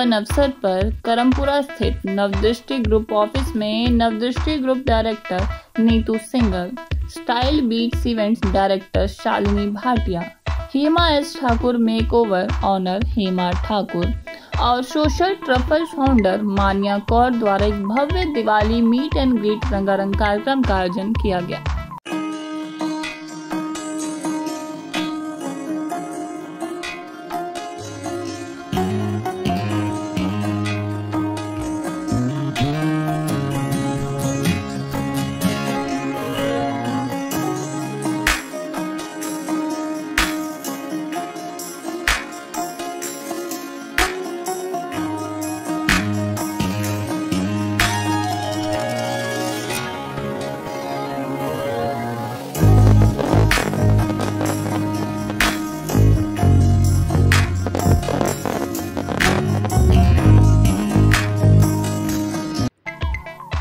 पावन अवसर पर करमपुरा स्थित नवदृष्टि ग्रुप ऑफिस में Navdrishti group director Neetu Singhal, style beats events director Shalini Bhatia, Hema S Thakur makeover owner Hema Thakur और social truffle founder Manya Kaur द्वारा एक भव्य दिवाली मीट एंड ग्रीट रंगारंग कार्यक्रम का आयोजन किया गया।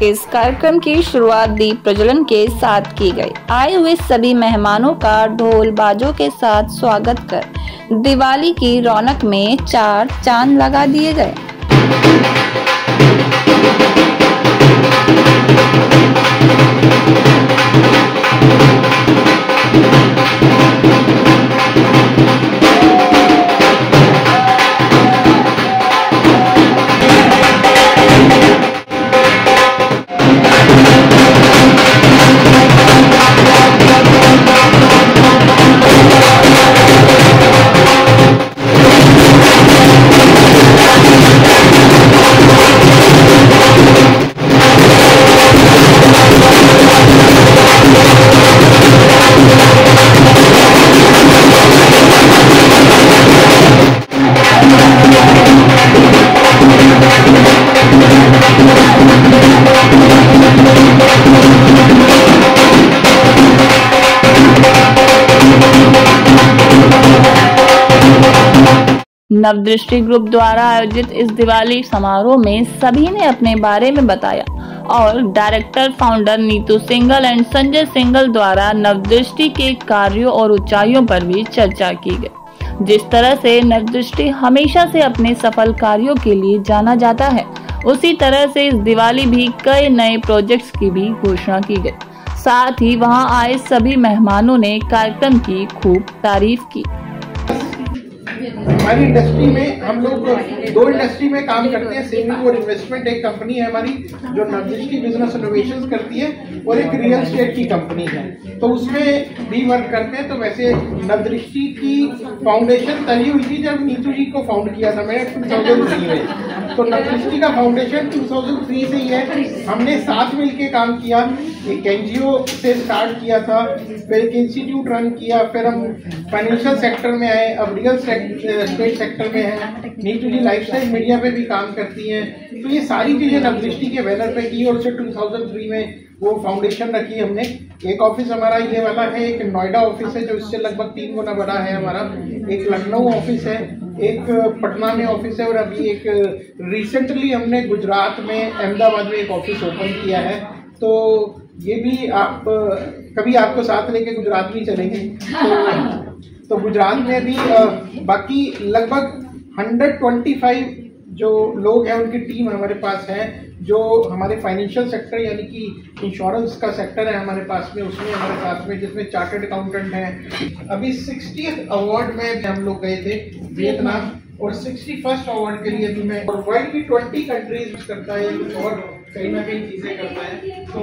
इस कार्यक्रम की शुरुआत दीप प्रज्वलन के साथ की गई। आए हुए सभी मेहमानों का ढोल बाजों के साथ स्वागत कर दिवाली की रौनक में चार चांद लगा दिए गए। नवदृष्टि ग्रुप द्वारा आयोजित इस दिवाली समारोह में सभी ने अपने बारे में बताया और director founder Neetu Singal and Sanjay single द्वारा नवदृष्टि के कार्यों और ऊंचाइयों पर भी चर्चा की गई। जिस तरह से नवदृष्टि हमेशा से अपने सफल कार्यों के लिए जाना जाता है, उसी तरह से इस दिवाली भी कई नए प्रोजेक्ट्स की भी घोषणा की गई। साथ ही वहां आए सभी मेहमानों ने कार्यक्रम की खूब तारीफ की। हमारी इंडस्ट्री में हम लोग दो इंडस्ट्री में काम करते हैं। सेविंग और इन्वेस्टमेंट एक कंपनी है हमारी जो नवदृष्टि बिजनेस इनोवेशंस करती है, और एक रियल एस्टेट की कंपनी है, तो उसमें भी वर्क करते हैं। तो वैसे नवदृष्टि की फाउंडेशन तभी हुई थी जब नीतू जी को फाउंड किया था मैंने 2003 में। तो नवदृष्टि का फाउंडेशन 2003 से ही है। हमने साथ मिलके काम किया, एक एनजीओ से स्टार्ट किया था, फिर एक इंस्टीट्यूट रन किया, फिर हम फाइनेंशियल सेक्टर में आए, अब रियल एस्टेट सेक्टर में है। नीतू जी लाइफस्टाइल मीडिया पे भी काम करती हैं। तो ये सारी चीजें नवदृष्टि के बैनर पे की, और उसे 2003 में वो फाउंडेशन रखी हमने। एक ऑफिस हमारा ये वाला है, एक नोएडा ऑफिस है जो इससे लगभग 3 गुना बड़ा है हमारा, एक लखनऊ ऑफिस है, एक पटना में ऑफिस है, और अभी एक रिसेंटली हमने गुजरात में अहमदाबाद में एक ऑफिस ओपन किया है। तो ये भी आप कभी आपको साथ लेके गुजरात भी चलेंगे तो गुजरात में भी बाकी लगभग 125 जो लोग हैं उनकी टीम हमारे पास है, जो हमारे फाइनेंशियल सेक्टर यानी कि इंश्योरेंस का सेक्टर है हमारे पास में, उसमें हमारे साथ में, जिसमें चार्टर्ड अकाउंटेंट हैं। अभी 60th अवार्ड में हम लोग गए थे वियतनाम, और 61st अवार्ड के लिए भी मैं, और वर्ल्ड की 20 कंट्रीज करता है और कहीं ना कहीं चीजें करता है। तो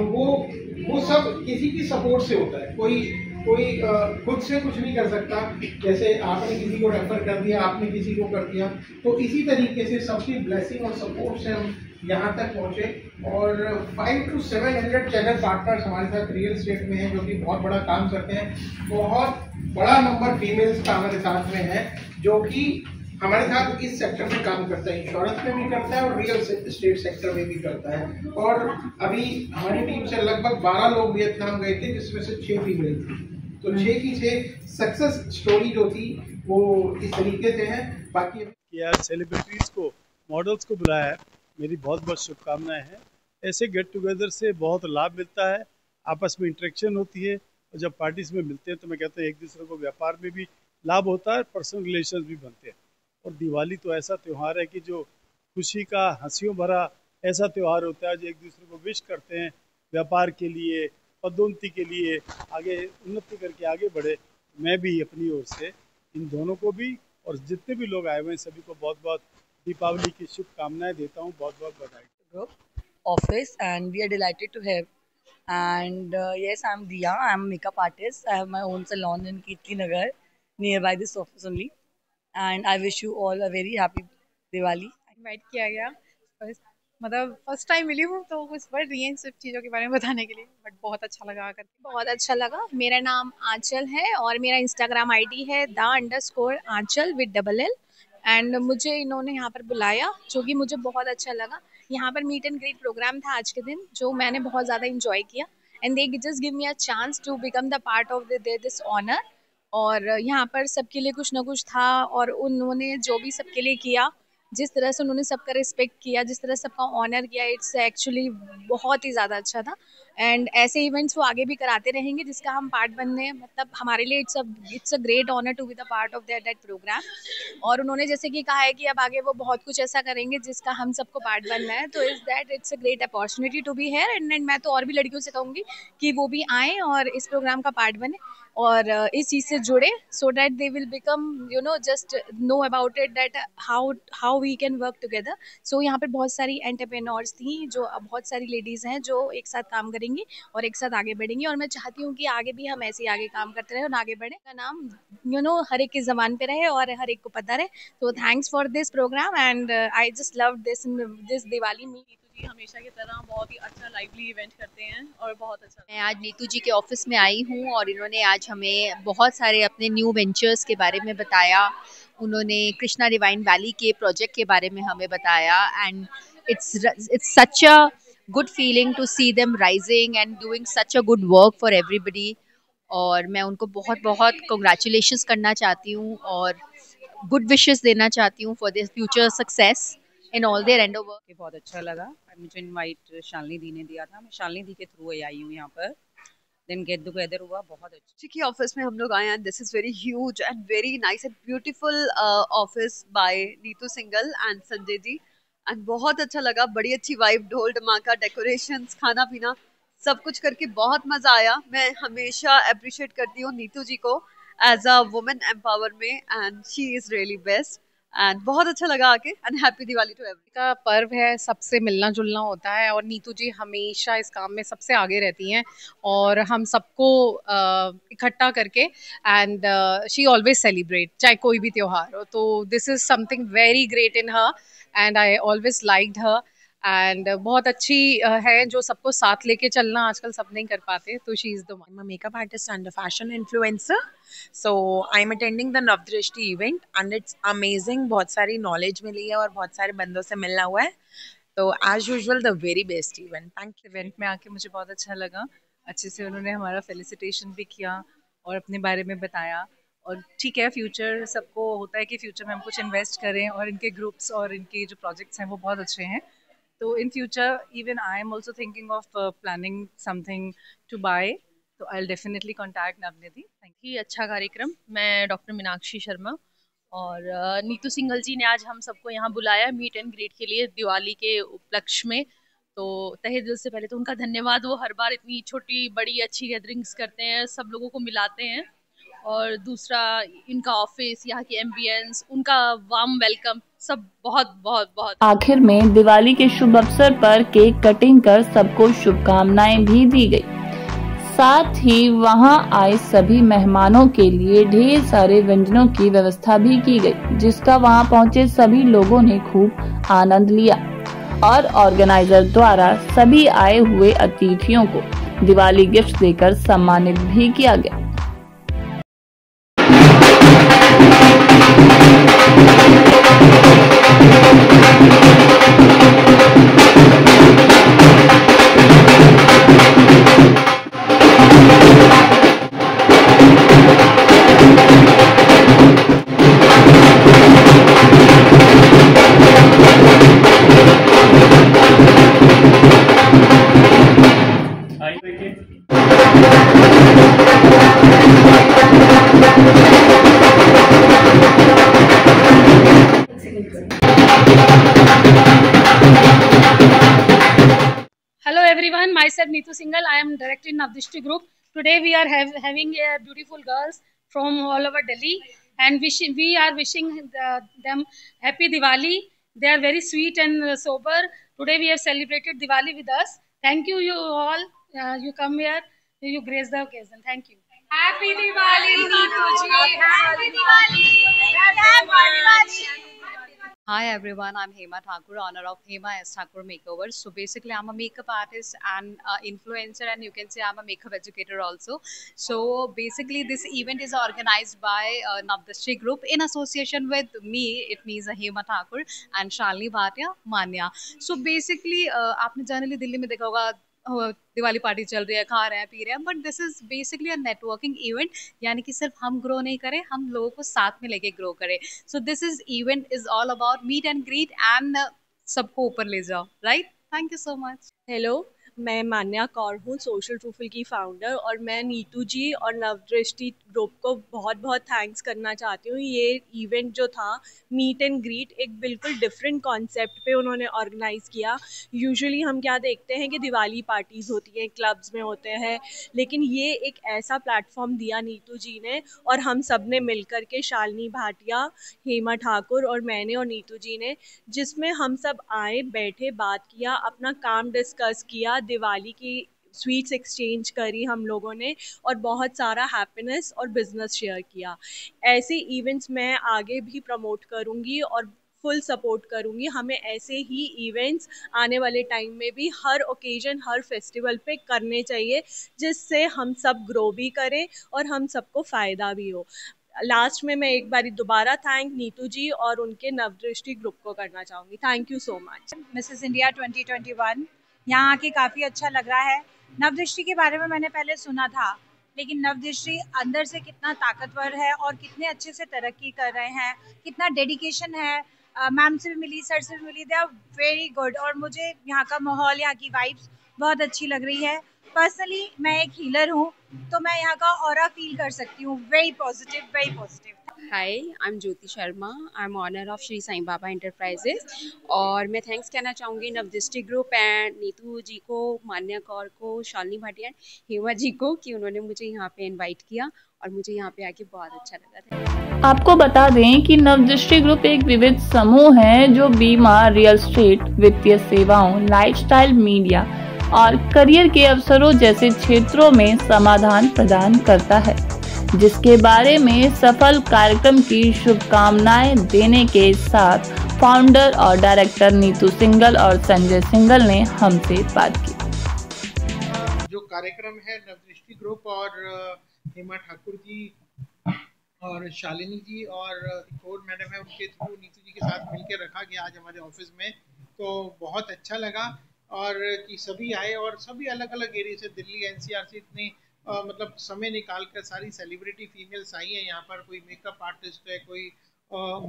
वो सब किसी की सपोर्ट से होता है। कोई खुद से कुछ नहीं कर सकता। जैसे आपने किसी को रेफर कर दिया, आपने किसी को कर दिया, तो इसी तरीके से सबकी ब्लेसिंग और सपोर्ट से हम यहाँ तक पहुँचे। और 500 to 700 चैनल पार्टनर्स हमारे साथ रियल एस्टेट में हैं, जो कि बहुत बड़ा काम करते हैं। बहुत बड़ा नंबर फीमेल्स का हमारे साथ में है, जो कि हमारे साथ इस सेक्टर में काम करता है, इंश्योरेंस में भी करता है और रियल एस्टेट सेक्टर में भी करता है। और अभी हमारी टीम से लगभग 12 लोग वियतनाम गए थे, जिसमें से 6 फीमेल थी। तो 6 की 6 सक्सेस स्टोरी जो थी वो इस तरीके से है। बाकी यार सेलिब्रिटीज को, मॉडल्स को बुलाया है, मेरी बहुत बहुत शुभकामनाएं हैं। ऐसे गेट टुगेदर से बहुत लाभ मिलता है, आपस में इंटरेक्शन होती है, और जब पार्टीज में मिलते हैं तो मैं कहता हूँ एक दूसरे को व्यापार में भी लाभ होता है, पर्सनल रिलेशन भी बनते हैं। और दिवाली तो ऐसा त्यौहार है कि जो खुशी का, हंसियों भरा ऐसा त्यौहार होता है जो एक दूसरे को विश करते हैं व्यापार के लिए, पदोन्नति के लिए, आगे उन्नति करके आगे बढ़े। मैं भी अपनी ओर से इन दोनों को भी और जितने भी लोग आए हुए हैं सभी को बहुत बहुत दीपावली की शुभकामनाएं देता हूँ, बहुत बहुत बधाई। Group office and we are delighted to have. And yes, I'm Diya. I'm a makeup artist. I have my own salon in Kirti Nagar, nearby this office only. And I wish you all a very happy Diwali. Invite किया गया मतलब first time मिली हूँ तो कुछ बढ़ रही है सब चीज़ों के बारे में बताने के लिए, बट बहुत अच्छा लगा आकर। बहुत अच्छा लगा। मेरा नाम आंचल है और मेरा इंस्टाग्राम आईडी है _आंचल विद _L एंड मुझे इन्होंने यहाँ पर बुलाया जो कि मुझे बहुत अच्छा लगा। यहाँ पर मीट एंड ग्रीट प्रोग्राम था आज के दिन जो मैंने बहुत ज़्यादा इंजॉय किया and they just give me a chance to become the part of this honour. और यहाँ पर सबके लिए कुछ ना कुछ था और उन्होंने जो भी सबके लिए किया, जिस तरह से उन्होंने सबका रिस्पेक्ट किया, जिस तरह सबका ऑनर किया, इट्स एक्चुअली बहुत ही ज़्यादा अच्छा था। एंड ऐसे इवेंट्स वो आगे भी कराते रहेंगे जिसका हम पार्ट बनने हैं। मतलब हमारे लिए it's a great honour to be the part of that programme. और उन्होंने जैसे कि कहा है कि अब आगे वो बहुत कुछ ऐसा करेंगे जिसका हम सबको पार्ट बनना है, तो it's a great opportunity to be here. And मैं तो और भी लड़कियों से कहूँगी कि वो भी आएँ और इस प्रोग्राम का पार्ट बने और इस चीज़ से जुड़े, so that they will become just know about it that how we can work together. So यहाँ पर बहुत सारी एंटरप्रेन्योर्स थी, जो बहुत सारी लेडीज़ हैं जो एक साथ काम करेंगी और एक साथ आगे बढ़ेंगी। और मैं चाहती हूँ कि आगे भी हम ऐसे ही आगे काम करते रहें और आगे बढ़ें, का नाम हर एक की ज़बान पे रहे और हर एक को पता रहे। तो thanks for this program and I just love this Diwali. Neetu ji हमेशा की तरह बहुत ही अच्छा लाइवली इवेंट करते हैं और बहुत अच्छा। मैं आज नीतू जी के ऑफिस में आई हूँ और इन्होंने आज हमें बहुत सारे अपने न्यू वेंचर्स के बारे में बताया। उन्होंने कृष्णा डिवाइन वैली के प्रोजेक्ट के बारे में हमें बताया and it's such a good feeling to see them rising and doing such a good work for everybody। और मैं उनको बहुत बहुत congratulations करना चाहती हूँ और good wishes देना चाहती हूँ for their future success in all their endeavor। बहुत अच्छा लगा। मुझे इनवाइट शालिनी दी ने दिया था, मैं शालिनी दी के थ्रू आई हूँ यहाँ पर। देन गेट टुगेदर हुआ, बहुत अच्छा। जी की ऑफिस में हम लोग आए हैं। This is very huge and very nice and beautiful office by Neetu Singal and Sanjay ji and बहुत अच्छा लगा। बड़ी अच्छी वाइब, ढोल धमाका, डेकोरेशंस, खाना पीना, सब कुछ करके बहुत मजा आया। मैं हमेशा अप्रिशिएट करती हूँ नीतू जी को एज अ वुमेन एम्पावर में and she is really best and बहुत अच्छा लगा आके and happy Diwali to every. का पर्व है, सबसे मिलना जुलना होता है और नीतू जी हमेशा इस काम में सबसे आगे रहती हैं और हम सबको इकट्ठा करके एंड शी ऑलवेज सेलिब्रेट, चाहे कोई भी त्योहार हो। तो this is something very great in her and I always liked her and बहुत अच्छी है जो सबको साथ लेके चलना आजकल सब नहीं कर पाते। तो she is the one. I'm a makeup artist and a fashion influencer. So I'm attending the Navdrashti event and it's amazing। बहुत सारी knowledge मिली है और बहुत सारे बंदों से मिलना हुआ है। तो as usual the very best event। Thank you। Event में आके मुझे बहुत अच्छा लगा। अच्छे से उन्होंने हमारा फेलिसिटेशन भी किया और अपने बारे में बताया। और ठीक है, फ्यूचर सबको होता है कि फ्यूचर में हम कुछ इन्वेस्ट करें और इनके ग्रुप्स और इनके जो प्रोजेक्ट्स हैं वो बहुत अच्छे हैं। तो in future even I am also thinking of planning something to buy, तो I will definitely contact Navnidhi. Thank ही अच्छा कार्यक्रम। मैं डॉक्टर मीनाक्षी शर्मा और नीतू सिंगल जी ने आज हम सबको यहाँ बुलाया मीट एंड ग्रीट के लिए दिवाली के उपलक्ष्य में। तो तहे दिल से पहले तो उनका धन्यवाद। वो हर बार इतनी छोटी बड़ी अच्छी गैदरिंग्स करते हैं, सब लोगों को मिलाते हैं। और दूसरा इनका ऑफिस, यहाँ की एम्बियंस, उनका वार्म वेलकम, सब बहुत बहुत बहुत। आखिर में दिवाली के शुभ अवसर पर केक कटिंग कर सबको शुभकामनाएं भी दी गई। साथ ही वहां आए सभी मेहमानों के लिए ढेर सारे व्यंजनों की व्यवस्था भी की गई, जिसका वहां पहुंचे सभी लोगों ने खूब आनंद लिया। और ऑर्गेनाइजर द्वारा सभी आए हुए अतिथियों को दिवाली गिफ्ट देकर सम्मानित भी किया गया। I everyone, myself Neetu Singhal. I am director in Navdrishti Group. Today we are having beautiful girls from all over Delhi, and we are wishing them happy Diwali. They are very sweet and sober. Today we have celebrated Diwali with us. Thank you, you all. You come here, you grace the occasion. Thank you. Happy Diwali, Neetu ji. Happy Diwali. Happy Diwali. Hi everyone, I'm Hema Thakur, owner of Hema S. Thakur Makeovers. So basically I'm a makeup artist and influencer, and you can say I'm a makeup educator also. So basically this event is organized by Navdrishti Group in association with me. It means Hema Thakur and Shalini Bhatia Manya. So basically आपने generally Delhi में देखा होगा Diwali party चल रही है, खा रहे हैं पी रहे हैं, but this is basically a networking event, यानी कि सिर्फ हम ग्रो नहीं करें, हम लोगों को साथ में लेके ग्रो करें. So this is event is all about meet and greet and सबको ऊपर ले जाओ. Right, thank you so much. Hello, मैं मान्या कौर हूँ, सोशल ट्रूफुल की फाउंडर, और मैं नीतू जी और नवदृष्टि ग्रुप को बहुत बहुत थैंक्स करना चाहती हूँ. ये इवेंट जो था मीट एंड ग्रीट, एक बिल्कुल डिफरेंट कॉन्सेप्ट पे उन्होंने ऑर्गेनाइज़ किया. यूजुअली हम क्या देखते हैं कि दिवाली पार्टीज़ होती हैं, क्लब्स में होते हैं, लेकिन ये एक ऐसा प्लेटफॉर्म दिया नीतू जी ने और हम सब ने मिल कर के, शालिनी भाटिया, हेमा ठाकुर और मैंने और नीतू जी ने, जिसमें हम सब आए, बैठे, बात किया, अपना काम डिस्कस किया, दिवाली की स्वीट्स एक्सचेंज करी हम लोगों ने, और बहुत सारा हैप्पीनेस और बिजनेस शेयर किया. ऐसे इवेंट्स मैं आगे भी प्रमोट करूँगी और फुल सपोर्ट करूँगी. हमें ऐसे ही इवेंट्स आने वाले टाइम में भी हर ओकेजन, हर फेस्टिवल पे करने चाहिए, जिससे हम सब ग्रो भी करें और हम सबको फ़ायदा भी हो. लास्ट में मैं एक बारी दोबारा थैंक नीतू जी और उनके नवदृष्टि ग्रुप को करना चाहूँगी. Thank you so much. Mrs India 2021 यहाँ आके काफ़ी अच्छा लग रहा है. नवदृष्टि के बारे में मैंने पहले सुना था, लेकिन नवदृष्टि अंदर से कितना ताकतवर है और कितने अच्छे से तरक्की कर रहे हैं, कितना डेडिकेशन है. मैम से भी मिली, सर से भी मिली, दे आर वेरी गुड. और मुझे यहाँ का माहौल, यहाँ की वाइब्स बहुत अच्छी लग रही है. पर्सनली मैं एक हीलर हूँ, तो मैं यहाँ का ऑरा फील कर सकती हूँ. Very positive, very positive. Hi, I am Jyoti Sharma. I am owner of Shri Sai Baba enterprises, और मैं थैंक्स कहना चाहूँगी नवदृष्टि ग्रुप एंड नीतू जी को, मान्या कौर को, शालिनी भाटिया, हेमा जी को, कि उन्होंने मुझे यहाँ पे इनवाइट किया और मुझे यहाँ पे आके बहुत अच्छा लगा था. आपको बता दें कि नवदृष्टि ग्रुप एक विविध समूह है जो बीमा, रियल एस्टेट, वित्तीय सेवाओं, लाइफस्टाइल, मीडिया और करियर के अवसरों जैसे क्षेत्रों में समाधान प्रदान करता है, जिसके बारे में सफल कार्यक्रम की शुभकामनाएं देने के साथ फाउंडर और डायरेक्टर नीतू सिंघल और संजय सिंघल ने हमसे बात की. जो कार्यक्रम है नवदृष्टि ग्रुप और हेमा ठाकुर जी और शालिनी जी और एक और मैडम है, उनके थ्रू नीतू जी के साथ मिलकर रखा गया आज हमारे ऑफिस में. तो बहुत अच्छा लगा और कि सभी आए और सभी अलग अलग एरिया से, दिल्ली, एनसीआर से इतने मतलब समय निकाल कर सारी सेलिब्रिटी फीमेल्स आई हैं यहाँ पर. कोई मेकअप आर्टिस्ट है, कोई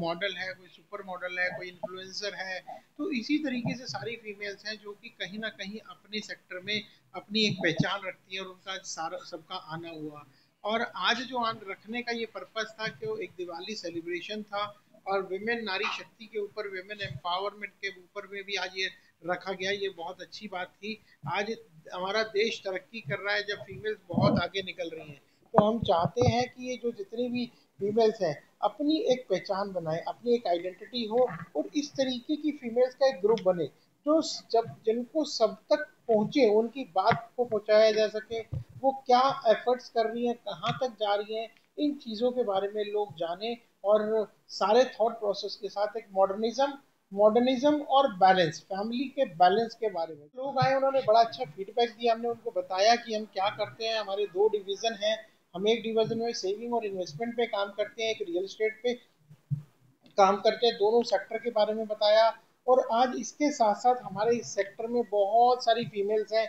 मॉडल है, कोई सुपर मॉडल है, कोई इन्फ्लुएंसर है. तो इसी तरीके से सारी फीमेल्स हैं जो कि कहीं ना कहीं अपने सेक्टर में अपनी एक पहचान रखती है और उनका सारा सबका आना हुआ. और आज जो रखने का ये पर्पस था कि वो एक दिवाली सेलिब्रेशन था और विमेन, नारी शक्ति के ऊपर, विमेन एम्पावरमेंट के ऊपर में भी आज ये रखा गया. ये बहुत अच्छी बात थी. आज हमारा देश तरक्की कर रहा है जब फीमेल्स बहुत आगे निकल रही हैं. तो हम चाहते हैं कि ये जो जितनी भी फीमेल्स हैं अपनी एक पहचान बनाए, अपनी एक आइडेंटिटी हो और इस तरीके की फीमेल्स का एक ग्रुप बने जो जब जिनको सब तक पहुँचे, उनकी बात को पहुँचाया जा सके, वो क्या एफर्ट्स कर रही हैं, कहाँ तक जा रही हैं, इन चीज़ों के बारे में लोग जाने और सारे थॉट प्रोसेस के साथ एक मॉडर्निज्म और बैलेंस, फैमिली के बैलेंस के बारे में लोग आए. उन्होंने बड़ा अच्छा फीडबैक दिया. हमने उनको बताया कि हम क्या करते हैं. हमारे 2 डिवीज़न हैं. हम एक डिवीज़न में सेविंग और इन्वेस्टमेंट पे काम करते हैं, एक रियल एस्टेट पे काम करते हैं. दोनों सेक्टर के बारे में बताया. और आज इसके साथ साथ हमारे इस सेक्टर में बहुत सारी फीमेल्स हैं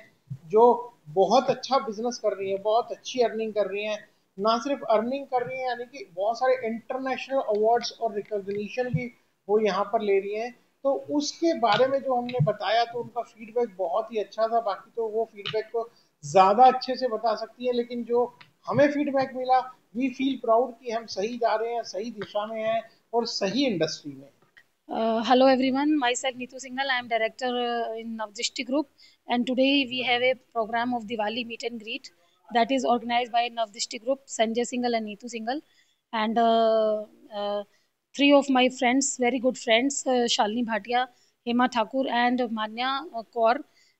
जो बहुत अच्छा बिजनेस कर रही हैं, बहुत अच्छी अर्निंग कर रही हैं. ना सिर्फ अर्निंग कर रही हैं, यानी कि बहुत सारे इंटरनेशनल अवार्ड्स और रिकॉग्निशन भी वो यहाँ पर ले रही हैं. तो उसके बारे में जो हमने बताया तो उनका फीडबैक बहुत ही अच्छा था. बाकी तो वो फीडबैक को ज़्यादा अच्छे से बता सकती है, लेकिन जो हमें फीडबैक मिला, वी फील प्राउड कि हम सही जा रहे हैं, सही दिशा में हैं और सही इंडस्ट्री में. Hello everyone, myself Neetu Singhal. I am director in Navdrishti Group, and today we have a program of Diwali meet and greet that is organized by Navdrishti Group, Sanjay Singhal and Neetu Singhal, and three of my friends, very good friends, Shalini Bhatia, Hema Thakur, and Manya Kaur,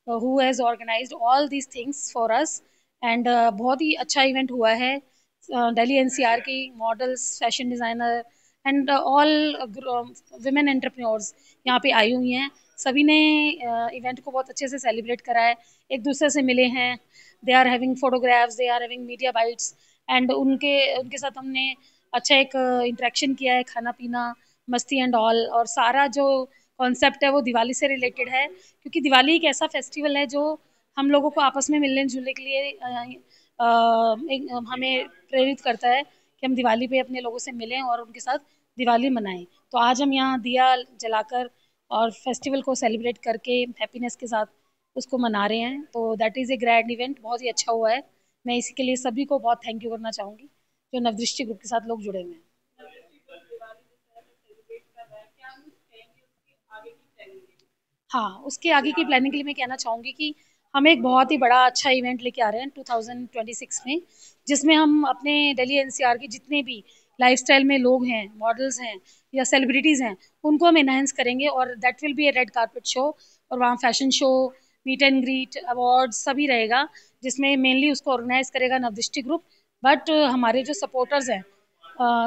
who has organized all these things for us. And बहुत ही अच्छा event हुआ है. Delhi NCR की models, fashion designer and all women entrepreneurs यहाँ पे आई हुई हैं. सभी ने इवेंट को बहुत अच्छे से सेलिब्रेट करा है, एक दूसरे से मिले हैं. They are having photographs, they are having media bytes, and उनके साथ हमने अच्छा एक इंटरेक्शन किया है, खाना पीना, मस्ती एंड ऑल. और सारा जो कॉन्सेप्ट है वो दिवाली से रिलेटेड है, क्योंकि दिवाली एक ऐसा फेस्टिवल है जो हम लोगों को आपस में मिलने जुलने के लिए हमें प्रेरित करता है कि हम दिवाली पे अपने लोगों से मिलें और उनके साथ दिवाली मनाएं. तो आज हम यहाँ दिया जलाकर और फेस्टिवल को सेलिब्रेट करके हैप्पीनेस के साथ उसको मना रहे हैं. तो that is a grand event, बहुत ही अच्छा हुआ है. मैं इसी के लिए सभी को बहुत थैंक यू करना चाहूँगी जो नवदृष्टि ग्रुप के साथ लोग जुड़े हुए हैं. हाँ, उसके आगे की प्लानिंग के लिए मैं कहना चाहूँगी कि हम एक बहुत ही बड़ा अच्छा इवेंट लेके आ रहे हैं 2026 में, जिसमें हम अपने दिल्ली एनसीआर के जितने भी लाइफस्टाइल में लोग हैं, मॉडल्स हैं या सेलिब्रिटीज़ हैं, उनको हम एनहांस करेंगे. और that will be a red carpet show, और वहाँ fashion show, meet and greet, awards सभी रहेगा, जिसमें मेनली उसको ऑर्गेनाइज करेगा नवदृष्टि ग्रुप. बट हमारे जो सपोर्टर्स हैं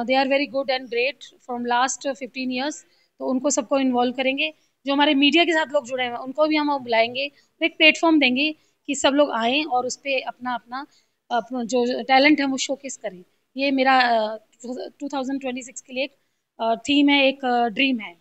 they are very good and great from last 15 years, तो उनको सबको इन्वॉल्व करेंगे. जो हमारे मीडिया के साथ लोग जुड़े हैं उनको भी हम बुलाएंगे, एक प्लेटफॉर्म देंगे कि सब लोग आएँ और उस पर अपना जो टैलेंट है वो शोकेस करें. ये मेरा 2026 के लिए एक थीम है, एक ड्रीम है.